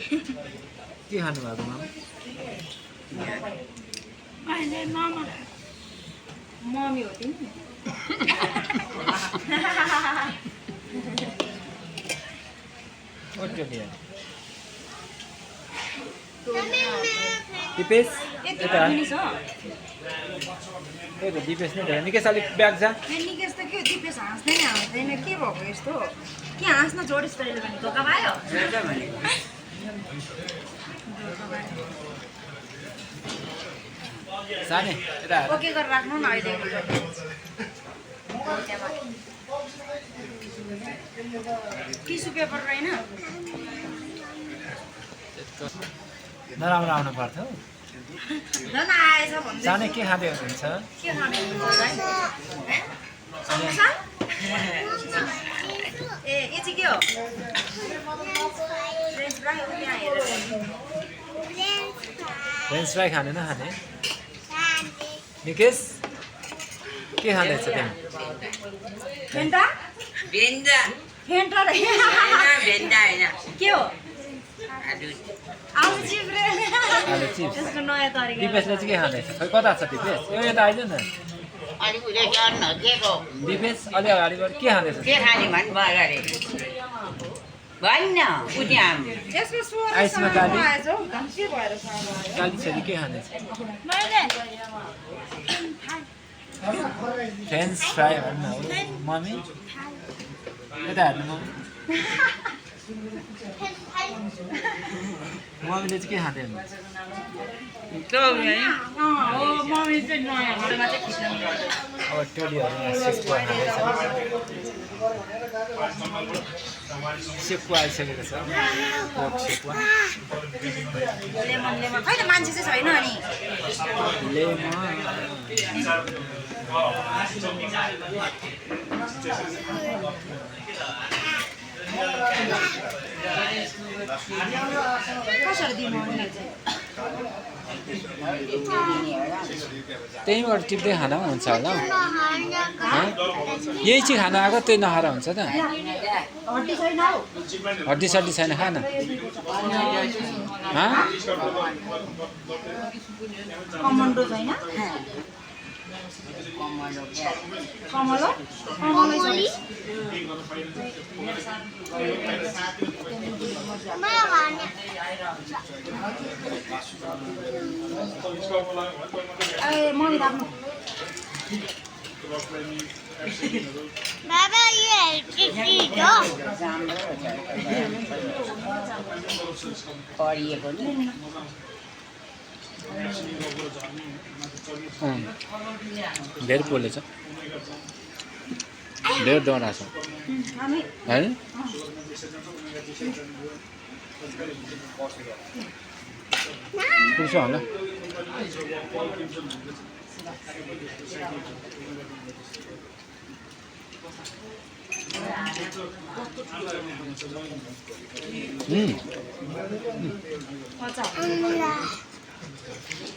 के खानु भएको मामा अहिले मामा मम्मी हो तिमी ओके दिपेश यता त्यही त दिपेश नै धेरै निकै अलिक ब्याग जा निकेश त के हो दिपेश हाँस्दैन के भएको यस्तो के हाँस्न जोडिस तैँले भने धोका पायो साने यता ओके गरेर राख्नु न अहिले टिस्यु पेपर रहेन नराम्रो आउनु पर्थ्यो झन् आएछ भन्दै साने के खाँदै हुनुहुन्छ के खाने समोसा ए यो चाहिँ के हो फ्रेन्च फ्राई हो त्यहाँ हेरेर फ्रेन्च फ्राई खाने नखाने निकेश के खाँदैछ तिमी फेन्टा भेन्डा फेन्टा र भेन्डा होइन के हो आलु आलु चिप रे आलु चिप्स त्यसको नयाँ तरिका दिपेशले चाहिँ के खाँदैछ खै कता छ दिपेश यो यता आइज न अलिक उसले गर्नु के को दिपेश अलि अगाडि गएर के खाँदैछ के खाने भन्नु भयो अगाडि भन्न बुझ्याम यसको स्वर आइसमा काली आएछ हौ धन के भएर सानो आयो काली छोरी के खाँदैछ मैले फ्रेन्च फ्राई भन्नु हो मम्मी यता हेर्नु मम्मी मम्मीले चाहिँ के खाँदै हुनुहुन्छ हो मम्मी चाहिँ नयाँ घरमा चाहिँ खिच्न अब टोलीहरू यहाँ सेक्पो खाँदैछ सेक्पो आइसकेको छ पोर्क सेक्पो लेमन लेमन खै त मान्छे चाहिँ छैन अनि लेमन कसरी दिनु अनि त्यहीँबाट टिप्दै खाँदा पनि हुन्छ होला यही चाहिँ खाना आएको त्यही नखाएर हुन्छ त हड्डी छैन हौ हड्डी सड्डी छैन खान कमन्डो छैन कमलो कमली ए मम्मी राख्नु बाबा ये एलटीडी हो परिएको नि धेरै पोलेछ धेरै डरा छ हामी होइन पुग्छ होला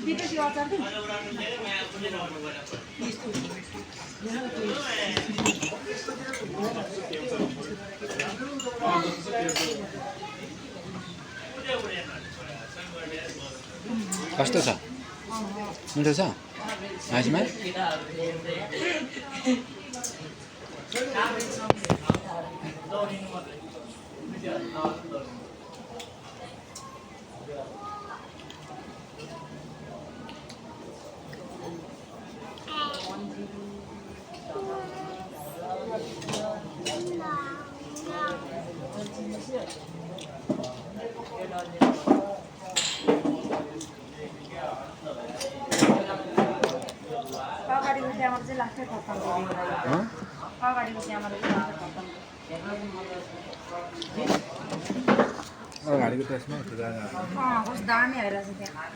दिपेश यो अचार दिनु कस्तो छ मिठो छ आइसमा अगाडिको त्यहाँबाट चाहिँ लाग्छ खत्तम अगाडिको त्यहाँबाट चाहिँ लाग्छ खत्तम अगाडिको त्यसमा कस्तो दामी आइरहेछ त्यहाँ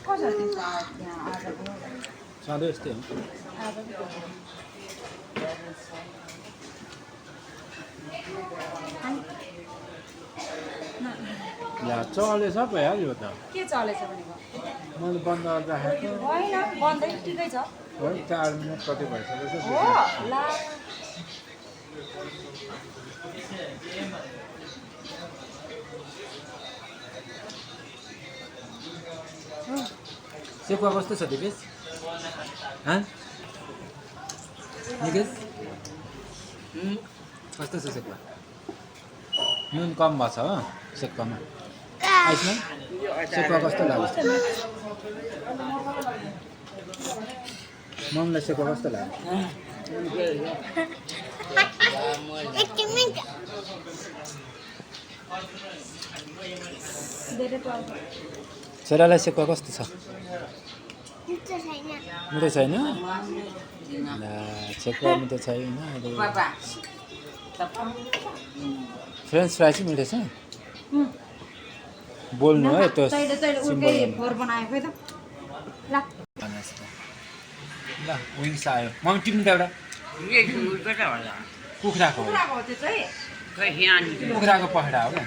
कसरी दिन्छ त्यहाँ आजको सधैँ यस्तै हो ला चलेछ भइहाल्यो त के चलेछ भनेको मैले बन्द गरेर राखेको होइन बन्दै ठिकै छ है 4 मिनट कति भइसकेको छ हो ला सेकुवा कस्तो छ दिपेश निकेश कस्तो छ सेकुवा नुन कम भएको छ हो सेकुवामा आइसमा सेकुवा कस्तो लाग्छ ममलाई सेकुवा कस्तो लाग्यो एक मिनट छोरालाई सेकुवा कस्तो छ मिठो छैन मिठो छैन ला सेकुवा मिठो छैन पापा फ्रेन्च फ्राई चाहिँ मिठो छ बोल्नु है त्यो तैँले उर्कै फोहोर बनायो खोइ त ल ल विङ्स आयो मम्मी टिप्नु त एउटा ये सुँगुर कता होला कुखुराको हो कुखुराको हो त्यो चाहिँ खै यहाँ कुखुराको पखेडा हो क्या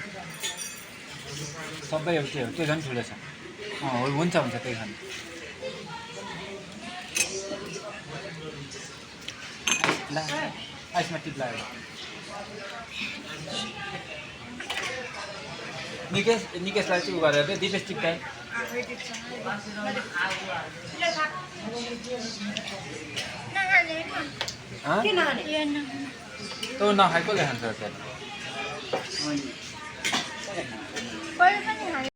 सबै एउटै हो त्यो झन् ठुलो छ हुन्छ हुन्छ त्यही खानु ल आइसमा टिप लाग्यो निकेशलाई चाहिँ उ गरेर चाहिँ दिपेश टिप्काइ के नखाने तँ नखाइ कसले खान्छ कोही पनि